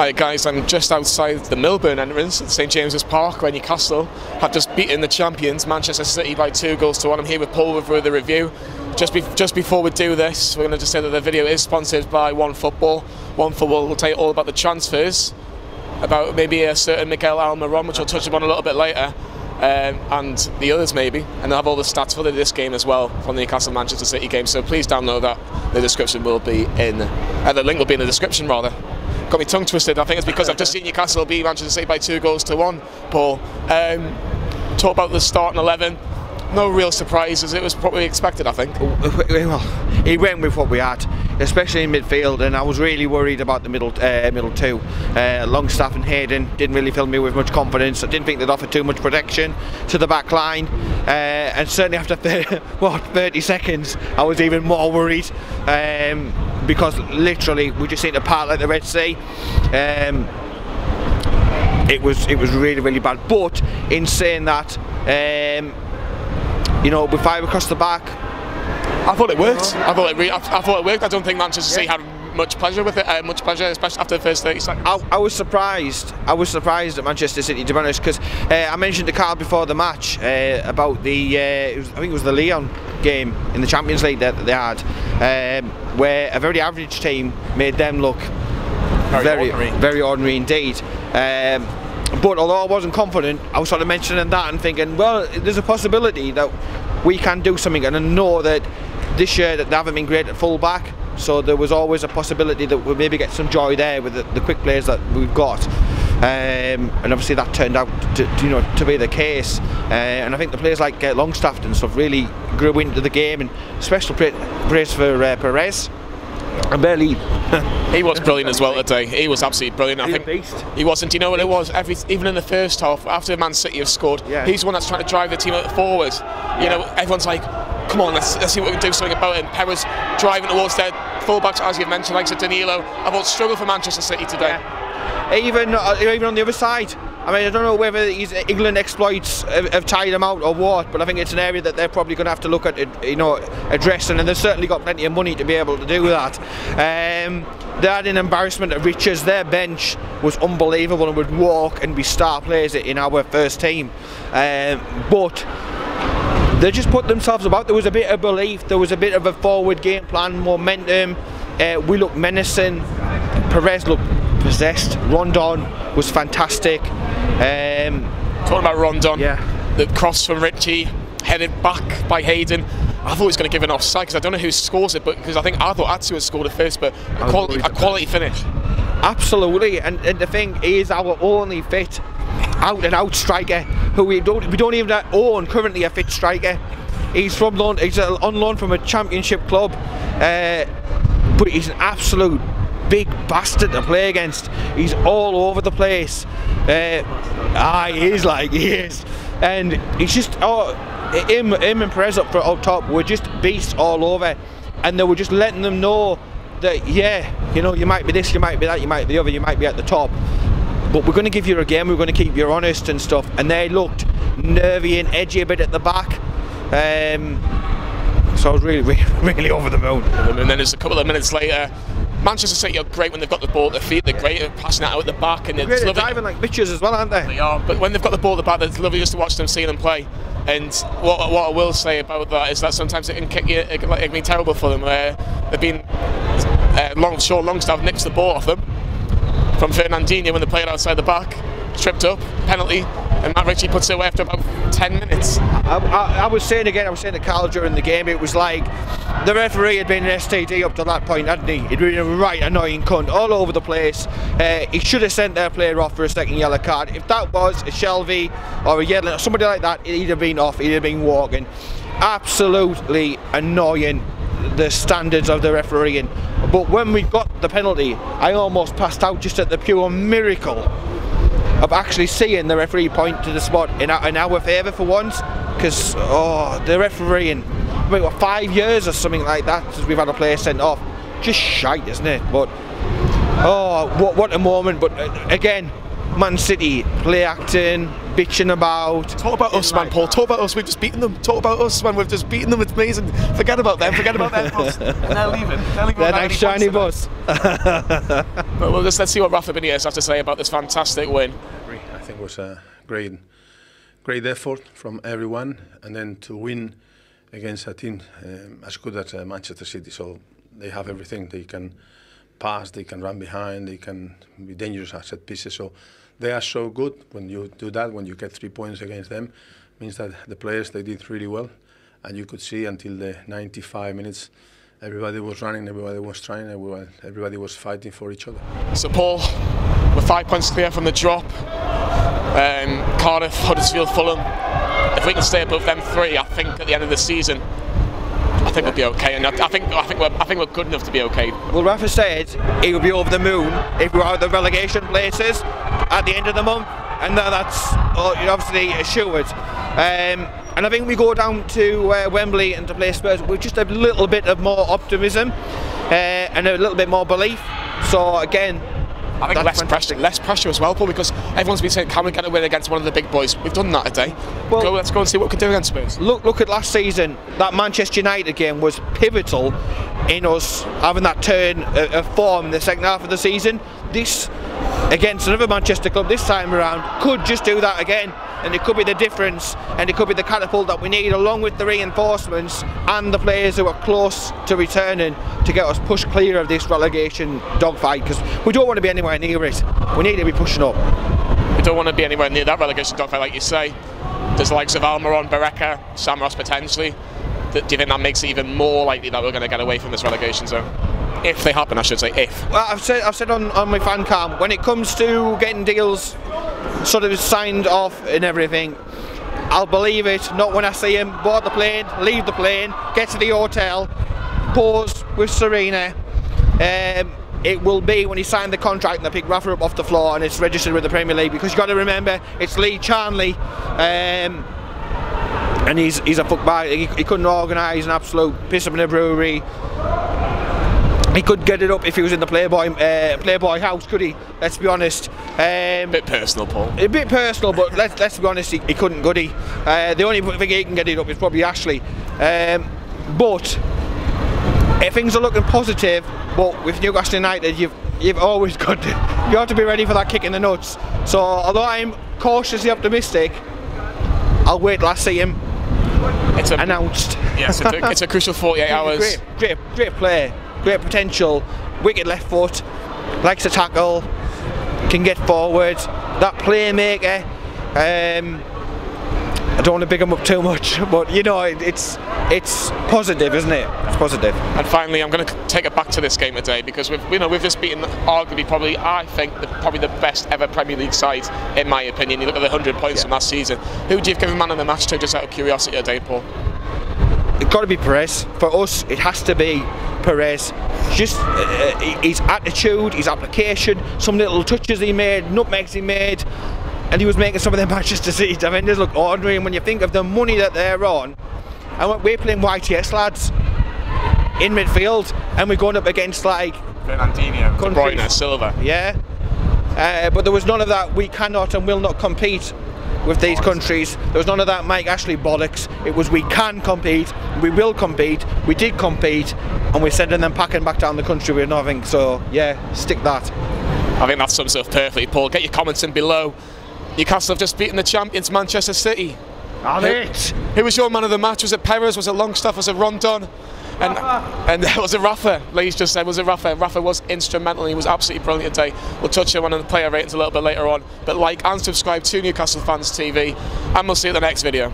Hi guys, I'm just outside the Milburn entrance at St James's Park, where Newcastle have just beaten the champions, Manchester City, by 2-1. I'm here with Paul with the review. Just before we do this, we're going to just say that the video is sponsored by OneFootball. OneFootball will tell you all about the transfers, about maybe a certain Miguel Almiron, which I'll touch upon a little bit later, and the others maybe, and they'll have all the stats for this game as well from the Newcastle Manchester City game. So please download that. The description will be in, the link will be in the description rather. Got me tongue twisted. I think it's because I've just seen Newcastle beat Manchester City by 2-1. Paul, talk about the starting 11. No real surprises. It was what we expected, I think. Well, he went with what we had, especially in midfield, and I was really worried about the middle two. Longstaff and Hayden didn't really fill me with much confidence. I didn't think they'd offer too much protection to the back line, and certainly after 30 seconds, I was even more worried. Because literally we just seemed to part like the Red Sea. It was really bad. But in saying that, you know, with 5 across the back, I thought it worked. I thought it worked. I don't think Manchester City had much pleasure with it. Especially after the first 30 seconds. I was surprised. I was surprised at Manchester City, to be honest, because I mentioned to Carl before the match about the I think it was the Lyon game in the Champions League that they had, where a very average team made them look very ordinary indeed. But although I wasn't confident, I was sort of mentioning that and thinking, well, there's a possibility that we can do something. And I know that this year that they haven't been great at full back, so there was always a possibility that we'll maybe get some joy there with the quick players that we've got. And obviously that turned out to be the case, and I think the players like Longstaff and stuff really grew into the game, and special praise for Perez. And barely he was brilliant as well today. He was absolutely brilliant. I think he wasn't. You know what it was? Even in the first half, after Man City have scored, he's the one that's trying to drive the team forward. You know, everyone's like, come on, let's see what we can do something about it. And Perez driving towards their fullbacks, as you've mentioned, like Danilo. I thought struggle for Manchester City today. Even on the other side. I mean, I don't know whether these England exploits have tied them out or what, but I think it's an area that they're probably going to have to look at, addressing, and they've certainly got plenty of money to be able to do that. They had an embarrassment at Riches. Their bench was unbelievable and would walk and be star players in our first team. But they just put themselves about. There was a bit of belief, there was a bit of a forward game plan, momentum. We looked menacing. Perez looked possessed. Rondon was fantastic. Talking about Rondon, the cross from Richie, headed back by Hayden. I thought he was going to give an offside because I don't know who scores it, but because I thought Atsu had scored it first, but a quality finish. Absolutely, and the thing is, our only fit out-and-out striker, who we don't even own currently a fit striker. He's on loan from a championship club, but he's an absolute big bastard to play against. He's all over the place. He is, and he's just him and Perez up top were just beasts all over, and they were just letting them know that you might be this, you might be that, you might be the other, you might be at the top, but we're going to give you a game, we're going to keep you honest and stuff. And they looked nervy and edgy a bit at the back. So I was really over the moon. And then there's a couple of minutes later, Manchester City are great when they've got the ball at their feet. They're great at passing it out at the back, and it's lovely. Driving like bitches as well, aren't they? They are. But when they've got the ball at the back, it's lovely just to watch them, see them play. And what I will say about that is that sometimes it can kick you. It can be terrible for them. They've been Longstaff nicks the ball off them from Fernandinho when they played outside the back, tripped up, penalty, and Matt Ritchie puts it away after about 10 minutes. I was saying to Carl during the game, it was like the referee had been an STD up to that point, hadn't he? He'd been a right annoying cunt all over the place. He should have sent their player off for a second yellow card. If that was a Shelby or a Yedlin or somebody like that, he'd have been off, he'd have been walking. Absolutely annoying, the standards of the refereeing. But when we got the penalty, I almost passed out just at the pure miracle of actually seeing the referee point to the spot in our favour for once, because the refereeing, about 5 years or something like that since we've had a player sent off, just shite, isn't it? But what a moment. But again, Man City play acting, bitching about. Talk about us, man, Paul. Talk about us. We've just beaten them. Talk about us, man. We've just beaten them. It's amazing. Forget about them. Forget about their bus. They're leaving. They're next shiny bus. But let's see what Rafa Benitez has to say about this fantastic win. I think it was a great effort from everyone, and then to win against a team as good as Manchester City. So they have everything. They can pass, they can run behind, they can be dangerous at set pieces. So they are so good. When you do that, when you get 3 points against them, means that the players, they did really well. And you could see until the 95 minutes, everybody was running, everybody was trying, everybody was fighting for each other. So Paul, we're 5 points clear from the drop. Cardiff, Huddersfield, Fulham. If we can stay above them 3, I think at the end of the season, I think we'll be okay, and I think we're good enough to be okay. Well, Rafa said he would be over the moon if we were out of the relegation places at the end of the month, and that's obviously assured. And I think we go down to Wembley and to play Spurs with just a little bit of more optimism and a little bit more belief. So again, I think less pressure as well, Paul, because everyone's been saying, can we get a win against one of the big boys? We've done that today. Well, let's go and see what we can do against Spurs. Look at last season. That Manchester United game was pivotal in us having that turn of form in the second half of the season. This, against another Manchester club this time around, could just do that again, and it could be the difference, and it could be the catapult that we need, along with the reinforcements and the players who are close to returning, to get us pushed clear of this relegation dogfight, because we don't want to be anywhere near it. We need to be pushing up. We don't want to be anywhere near that relegation dogfight, like you say. There's the likes of Almiron, Barreca, Sam Ross potentially. Do you think that makes it even more likely that we're going to get away from this relegation zone? If they happen, I should say, if. Well, I've said on my fan cam, when it comes to getting deals sort of signed off and everything, I'll believe it, not when I see him board the plane, leave the plane, get to the hotel, pause with Serena. It will be when he signed the contract and they pick Rafa up off the floor and it's registered with the Premier League, because you've got to remember, it's Lee Charnley, and he's a fuckbag. He couldn't organise an absolute piss up in a brewery. He couldn't get it up if he was in the Playboy house, could he? Let's be honest. A bit personal, Paul. A bit personal, but let's be honest, he couldn't, could he? The only thing he can get it up is probably Ashley. But things are looking positive. But with Newcastle United, you've always got to, you have to be ready for that kick in the nuts. So although I'm cautiously optimistic, I'll wait till I see him announced. Yes, it's a crucial 48 hours. Great play. Great potential, wicked left foot, likes to tackle, can get forward, that playmaker. I don't want to big him up too much, but you know, it's positive, isn't it? It's positive. And finally, I'm going to take it back to this game today, because we've just beaten arguably I think probably the best ever Premier League side, in my opinion. You look at the 100 points from last season. Who do you give man of the match to, just out of curiosity today, Paul? It's got to be Perez. For us, it has to be Perez. Just his attitude, his application, some little touches he made, nutmegs he made, and he was making some of them Manchester City defenders look ordinary. And when you think of the money that they're on, and we're playing YTS lads in midfield, and we're going up against like Fernandinho, De Bruyne, Silva. Yeah, but there was none of that. We cannot and will not compete with these countries. There was none of that Mike Ashley bollocks. It was, we can compete, we will compete, we did compete, and we're sending them packing back down the country with nothing. So yeah, stick that. I think that sums it up perfectly, Paul. Get your comments in below. Newcastle have just beaten the champions Manchester City. Who was your man of the match? Was it Perez? Was it Longstaff? Was it Rondon? And was it Rafa? Lee's just said, was it Rafa? Rafa was instrumental. He was absolutely brilliant today. We'll touch on one of the player ratings a little bit later on. But like and subscribe to Newcastle Fans TV, and we'll see you in the next video.